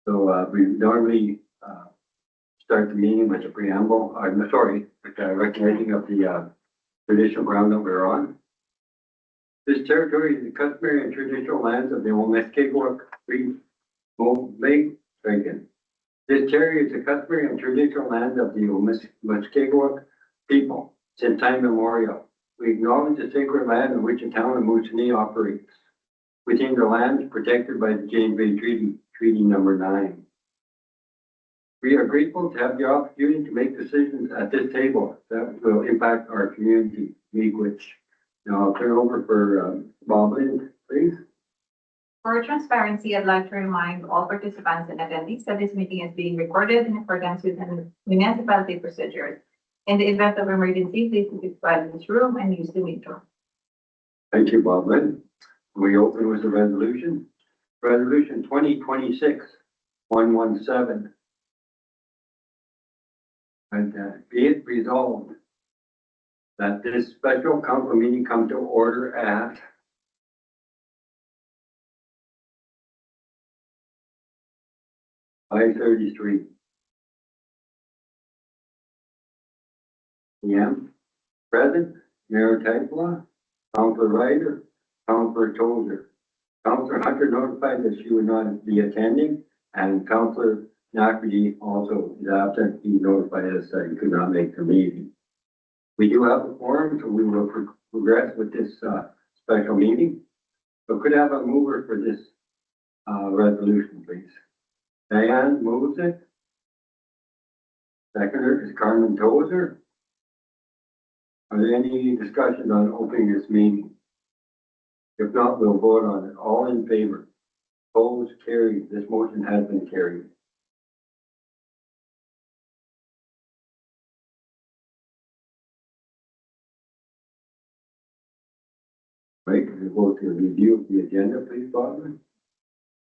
So we normally start the meeting with a preamble, with a recognition of the traditional ground that we're on. This territory is the customary and traditional lands of the Muskegowuk Cree Lake Dragon. This territory is the customary and traditional land of the Muskegowuk people since time immemorial. We acknowledge the sacred land in which the town of Moosonee operates within the lands protected by the James Bay Treaty, Treaty Number 9. We are grateful to have the opportunity to make decisions at this table that will impact our community, which now I'll turn over for Bob Lynn, please. For transparency, I'd like to remind all participants and attendees that this meeting is being recorded in accordance with the municipality procedures. In the event of emergency, please keep quiet in this room and use the meeting room. Thank you, Bob Lynn. We open with the resolution. Resolution 2026-117. And be it resolved that this special council meeting come to order at 5:33 p.m. Present, Mayor Typla, Councilor Ryder, Councilor Tozer. Councilor Hunter notified that she would not be attending, and Councilor Nackerty also is absent. He notified us that he could not make the meeting. We do have a quorum, so we will progress with this special meeting. So could I have a mover for this resolution, please? Diane moves it. Seconder is Carmen Tozer. Are there any discussions on opening this meeting? If not, we'll vote on it. All in favor? Opposed? Carried. This motion has been carried. Right, we go to review of the agenda, please, Barbara.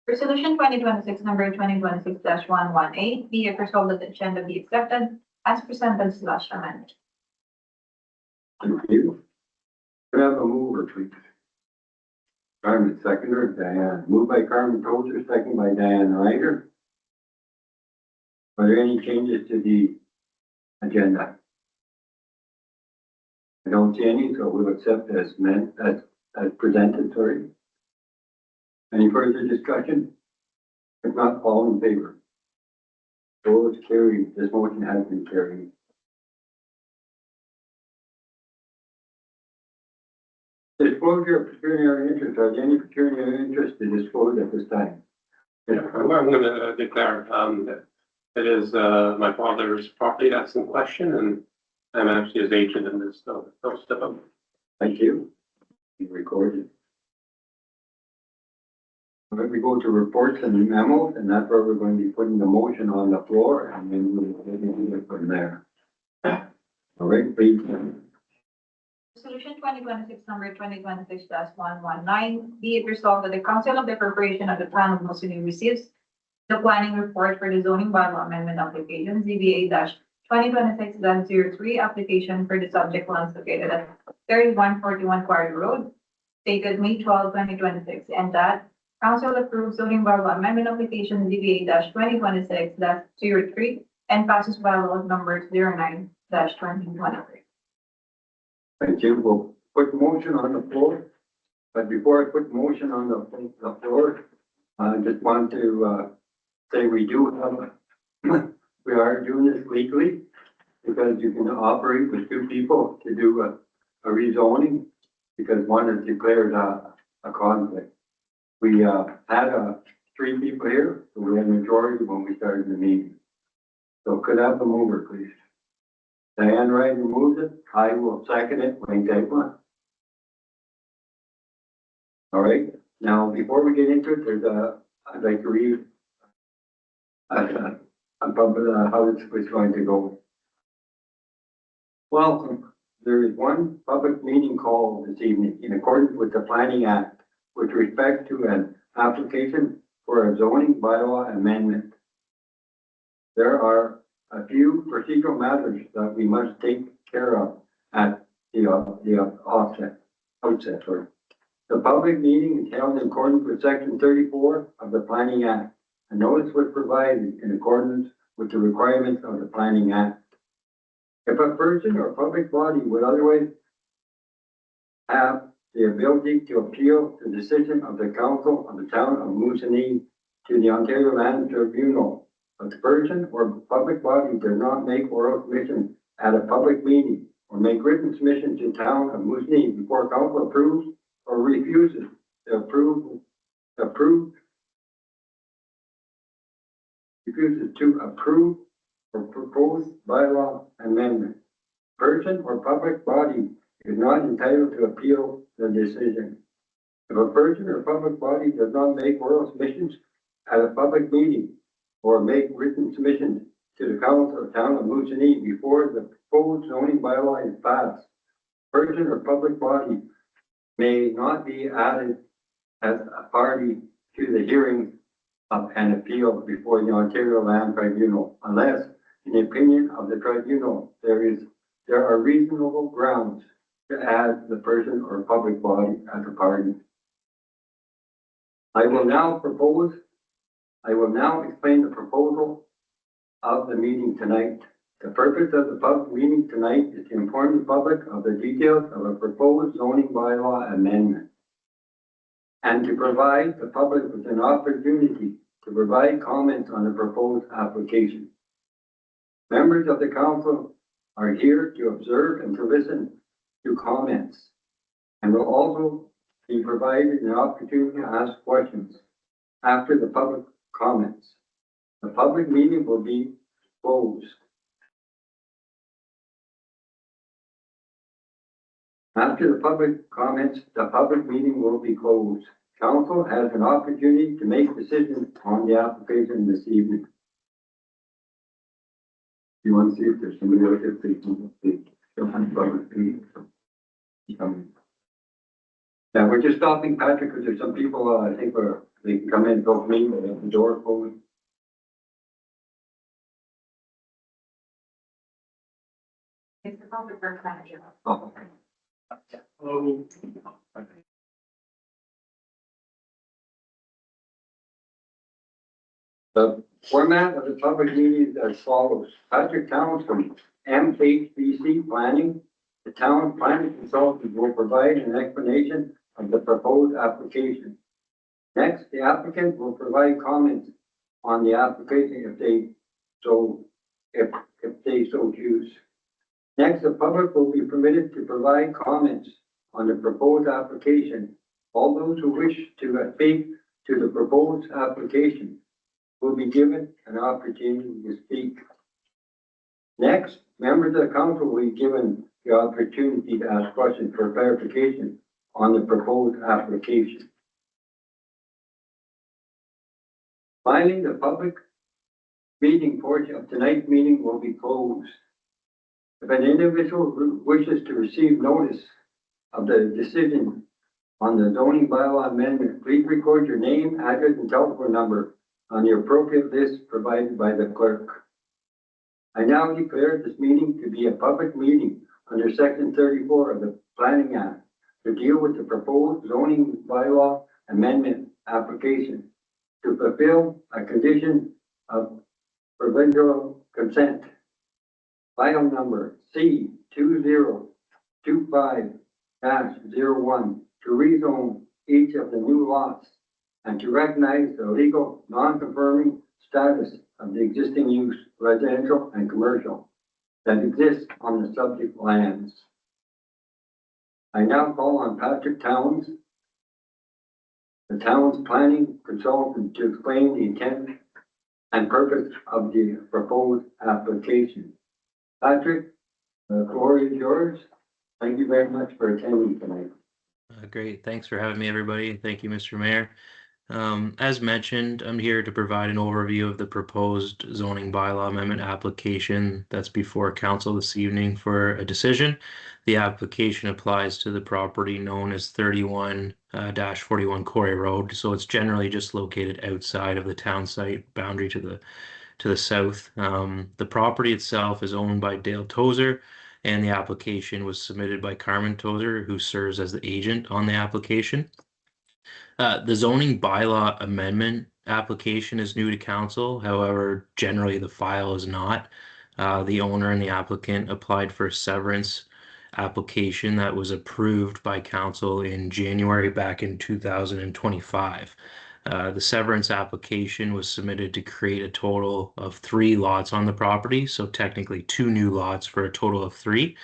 Resolution 2026 number 2026-118, be it resolved that the agenda be accepted as presented / amended. Thank you. Could I have a mover, please? Carmen, seconder, Diane. Moved by Carmen Tozer, second by Diane Ryder. Are there any changes to the agenda? I don't see any, so we'll accept as presented, sorry. Any further discussion? If not, all in favor? Opposed? Carried. This motion has been carried. Disclosure of pecuniary interest. Are there any pecuniary interest to disclose at this time? Yeah, I'm going to declare that it is my father's property that's in question, and I'm actually his agent in this. So step up. Thank you. Be recorded. All right, we go to reports and memos, and that's where we're going to be putting the motion on the floor, and then we'll get into it from there. All right, please. Resolution 2026 number 2026-119, be it resolved that the Council of the Corporation of the Town of Moosonee receives the planning report for the zoning bylaw amendment application ZBA-2026-03 application for the subject lands located at 3141 Quarry Road, dated May 12, 2026, and that Council approves zoning bylaw amendment application ZBA-2026-03 and passes bylaw number 09-2023. Thank you. We'll put motion on the floor. But before I put motion on the floor, I just want to say we are doing this legally because you can operate with two people to do a rezoning because one is declared a conflict. We had 3 people here, so we had a majority when we started the meeting. So could I have the mover, please? Diane Ryder moves it. I will second it. Wayne Dagmar. All right. Now, before we get into it, I'd like to read how it's going to go. Welcome. There is one public meeting called this evening in accordance with the Planning Act with respect to an application for a zoning bylaw amendment. There are a few procedural matters that we must take care of at the outset. The public meeting is held in accordance with Section 34 of the Planning Act A notice was provided in accordance with the requirements of the Planning Act. If a person or public body would otherwise have the ability to appeal the decision of the council of the town of Moosonee to the Ontario Land Tribunal, but the person or public body does not make oral submission at a public meeting or make written submission to town of Moosonee before council approves or refuses to refuses to approve or propose bylaw amendment. Person or public body is not entitled to appeal the decision. If a person or public body does not make oral submissions at a public meeting or make written submissions to the council of town of Moosonee before the proposed zoning bylaw is passed, person or public body may not be added as a party to the hearing of an appeal before the Ontario Land Tribunal, unless, in the opinion of the tribunal, there are reasonable grounds to add the person or public body as a party. I will now explain the proposal of the meeting tonight. The purpose of the public meeting tonight is to inform the public of the details of a proposed zoning bylaw amendment and to provide the public with an opportunity to provide comments on the proposed application. Members of the council are here to observe and to listen to comments and will also be provided an opportunity to ask questions after the public comments. The public meeting will be closed. After the public comments, the public meeting will be closed. Council has an opportunity to make decisions on the application this evening. You want to see if there's somebody else that can speak? Yeah, we're just stopping Patrick because there's some people, I think they can come in and go for me, but the door closed. It's the public works manager. Oh, okay. The format of the public meeting is as follows. Patrick Towns from MHBC Planning. The town planning consultant will provide an explanation of the proposed application. Next, the applicant will provide comments on the application if they so choose. Next, the public will be permitted to provide comments on the proposed application. All those who wish to speak to the proposed application will be given an opportunity to speak. Next, members of the council will be given the opportunity to ask questions for clarification on the proposed application. Finally, the public meeting portion of tonight's meeting will be closed. If an individual wishes to receive notice of the decision on the zoning bylaw amendment, please record your name, address, and telephone number on the appropriate list provided by the clerk. I now declare this meeting to be a public meeting under Section 34 of the Planning Act to deal with the proposed zoning bylaw amendment application to fulfill a condition of provincial consent. File number C2025-01 to rezone each of the new lots and to recognize the legal non-conforming status of the existing use, residential and commercial, that exists on the subject lands. I now call on Patrick Towns, the town's planning consultant, to explain the intent and purpose of the proposed application. Patrick, the floor is yours. Thank you very much for attending tonight. Great. Thanks for having me, everybody. Thank you, Mr. Mayor. As mentioned, I'm here to provide an overview of the proposed zoning bylaw amendment application that's before council this evening for a decision. The application applies to the property known as 31-41 Corey Road, so it's generally just located outside of the town site boundary to the south. The property itself is owned by Dale Tozer, and the application was submitted by Carmen Tozer, who serves as the agent on the application. The zoning bylaw amendment application is new to council. However, generally the file is not. The owner and the applicant applied for a severance application that was approved by council in January back in 2025. The severance application was submitted to create a total of 3 lots on the property, so technically 2 new lots for a total of 3.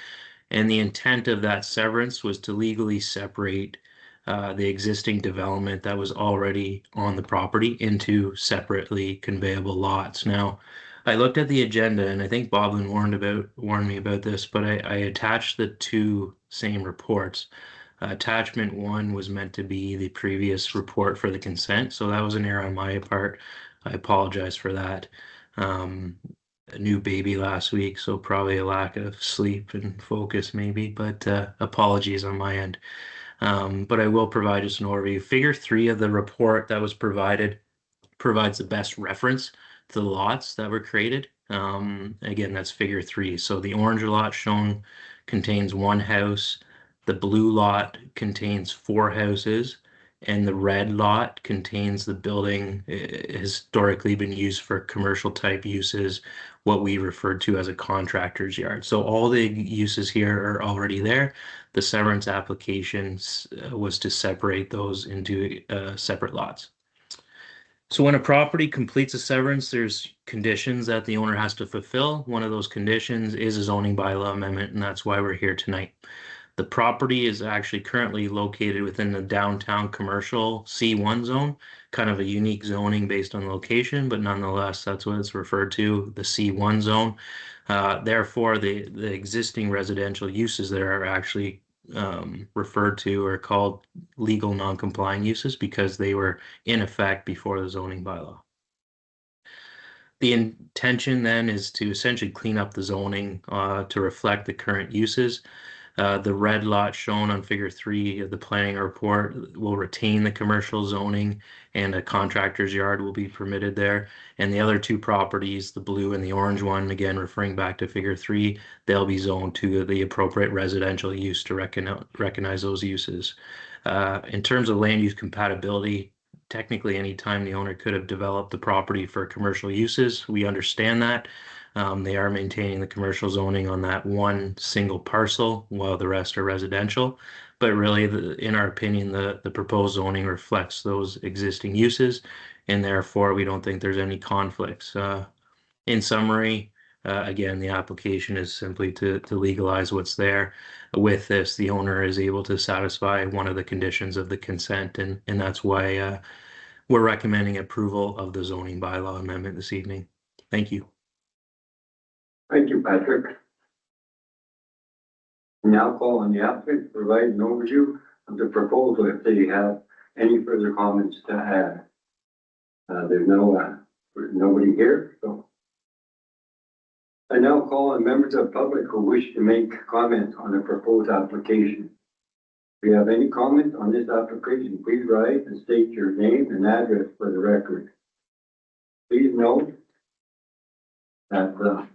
And the intent of that severance was to legally separate the existing development that was already on the property into separately conveyable lots. Now, I looked at the agenda, and I think Boblin warned me about this, but I attached the 2 same reports. Attachment 1 was meant to be the previous report for the consent, so that was an error on my part. I apologize for that. A new baby last week, so probably a lack of sleep and focus maybe, but apologies on my end. But I will provide just an overview. Figure 3 of the report that was provided provides the best reference to the lots that were created. Again, that's figure 3. So the orange lot shown contains 1 house, the blue lot contains 4 houses, and the red lot contains the building historically been used for commercial type uses, what we referred to as a contractor's yard. So all the uses here are already there. The severance applications was to separate those into separate lots. So when a property completes a severance, there's conditions that the owner has to fulfill. One of those conditions is a zoning bylaw amendment, and that's why we're here tonight. The property is actually currently located within the downtown commercial C1 zone, kind of a unique zoning based on location, but nonetheless, that's what it's referred to, the C1 zone. Therefore, the existing residential uses there are actually referred to or called legal non-complying uses because they were in effect before the zoning bylaw. The intention then is to essentially clean up the zoning to reflect the current uses. The red lot shown on figure 3 of the planning report will retain the commercial zoning, and a contractor's yard will be permitted there. And the other 2 properties, the blue and the orange one, again referring back to figure 3, they'll be zoned to the appropriate residential use to recognize those uses. In terms of land use compatibility, technically any time the owner could have developed the property for commercial uses. We understand that. They are maintaining the commercial zoning on that 1 single parcel while the rest are residential. But really, in our opinion, the proposed zoning reflects those existing uses, and therefore we don't think there's any conflicts. In summary, again, the application is simply to legalize what's there. With this, the owner is able to satisfy one of the conditions of the consent, and that's why we're recommending approval of the zoning bylaw amendment this evening. Thank you. Thank you, Patrick. Now call on the applicant to provide an overview of the proposal if they have any further comments to add. There's nobody here, so. I now call on members of the public who wish to make comments on the proposed application. If you have any comments on this application, please write and state your name and address for the record. Please note that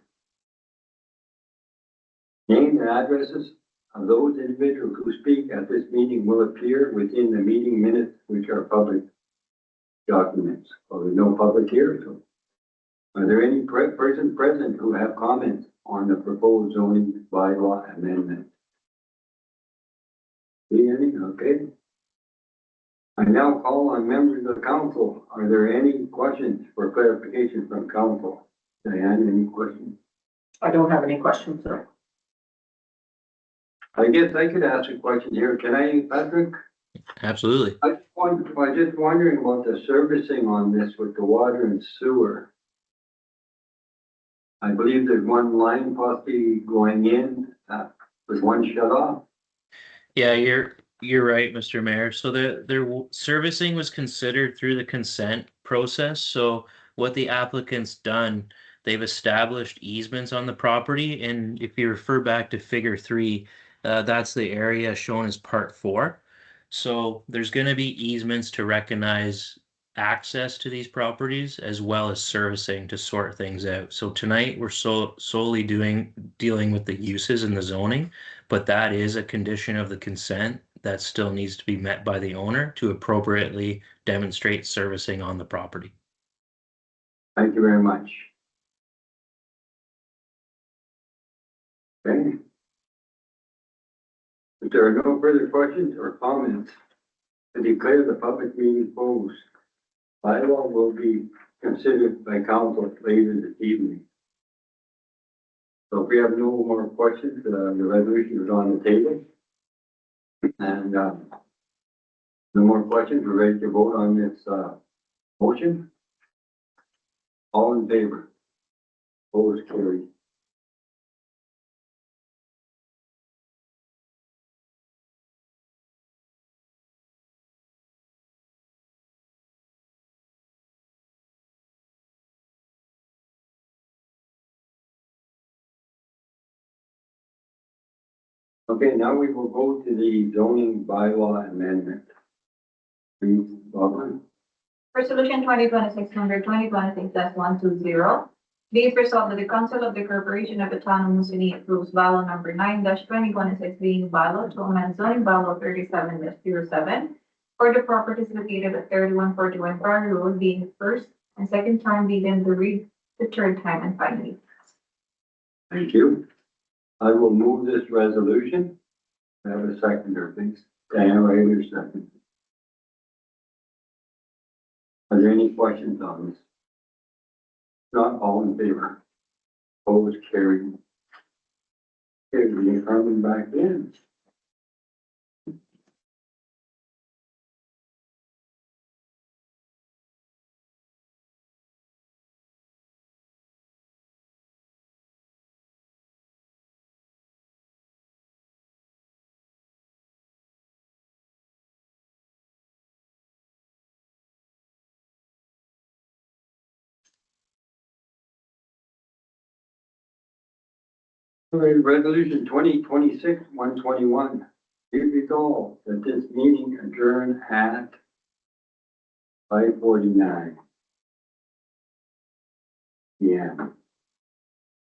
names and addresses of those individuals who speak at this meeting will appear within the meeting minutes, which are public documents. Well, there's no public here, so. Are there any persons present who have comments on the proposed zoning bylaw amendment? See any? Okay. I now call on members of the council. Are there any questions for clarification from council? Diane, any questions? I don't have any questions, sir. I guess I could ask a question here. Can I, Patrick? Absolutely. I was just wondering about the servicing on this with the water and sewer. I believe there's 1 line possibly going in with 1 shut off. Yeah, you're right, Mr. Mayor. So the servicing was considered through the consent process. So what the applicant's done, they've established easements on the property, and if you refer back to figure 3, that's the area shown as part 4. So there's going to be easements to recognize access to these properties as well as servicing to sort things out. So tonight we're solely dealing with the uses and the zoning, but that is a condition of the consent that still needs to be met by the owner to appropriately demonstrate servicing on the property. Thank you very much. Okay. If there are no further questions or comments, I declare the public meeting closed. Bylaw will be considered by council later this evening. So if we have no more questions, the resolution is on the table. And, no more questions, we're ready to vote on this, motion. All in favor? Opposed, carried. Okay, now we will go to the zoning bylaw amendment. Please, Barbara. Resolution 2026/12026-120. Be it resolved that the Council of the Corporation of the Town of Moosonee approves bylaw number 9-2026 being bylaw to amend zoning bylaw 37-07 for the properties located at 3141 Prairie Road being the first and second time, being the third time, and finally. Thank you. I will move this resolution. I have a seconder, please. Diana Ryder, second. Are there any questions on this? Not all in favor. Opposed, carried. Okay, we're coming back in. All right, resolution 2026-121. Be resolved that this meeting adjourn at 5:49 p.m.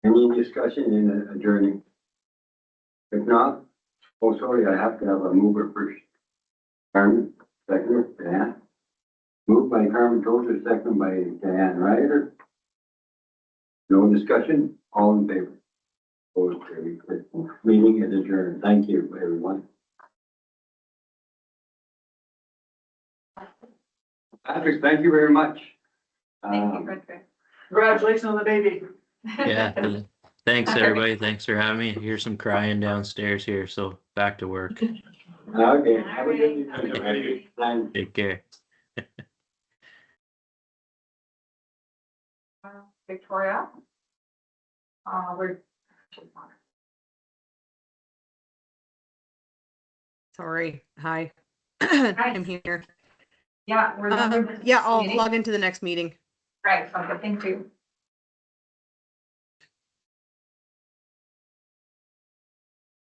Any discussion in adjourning? If not, oh, sorry, I have to have a mover first. Carmen, second, Diane. Moved by Carmen Tozer, second by Diane Ryder. No discussion, all in favor. Opposed, carried. Meeting is adjourned. Thank you, everyone. Patrick, thank you very much. Thank you, Frederick. Congratulations on the baby. Yeah. Thanks, everybody. Thanks for having me. I hear some crying downstairs here, so back to work. Okay, have a good evening. Have a good evening. Thanks. Take care. Victoria. We're. Sorry. Hi. I'm here. Yeah, we're done with this Yeah, I'll meeting. log into the next meeting. Right, okay, thank you.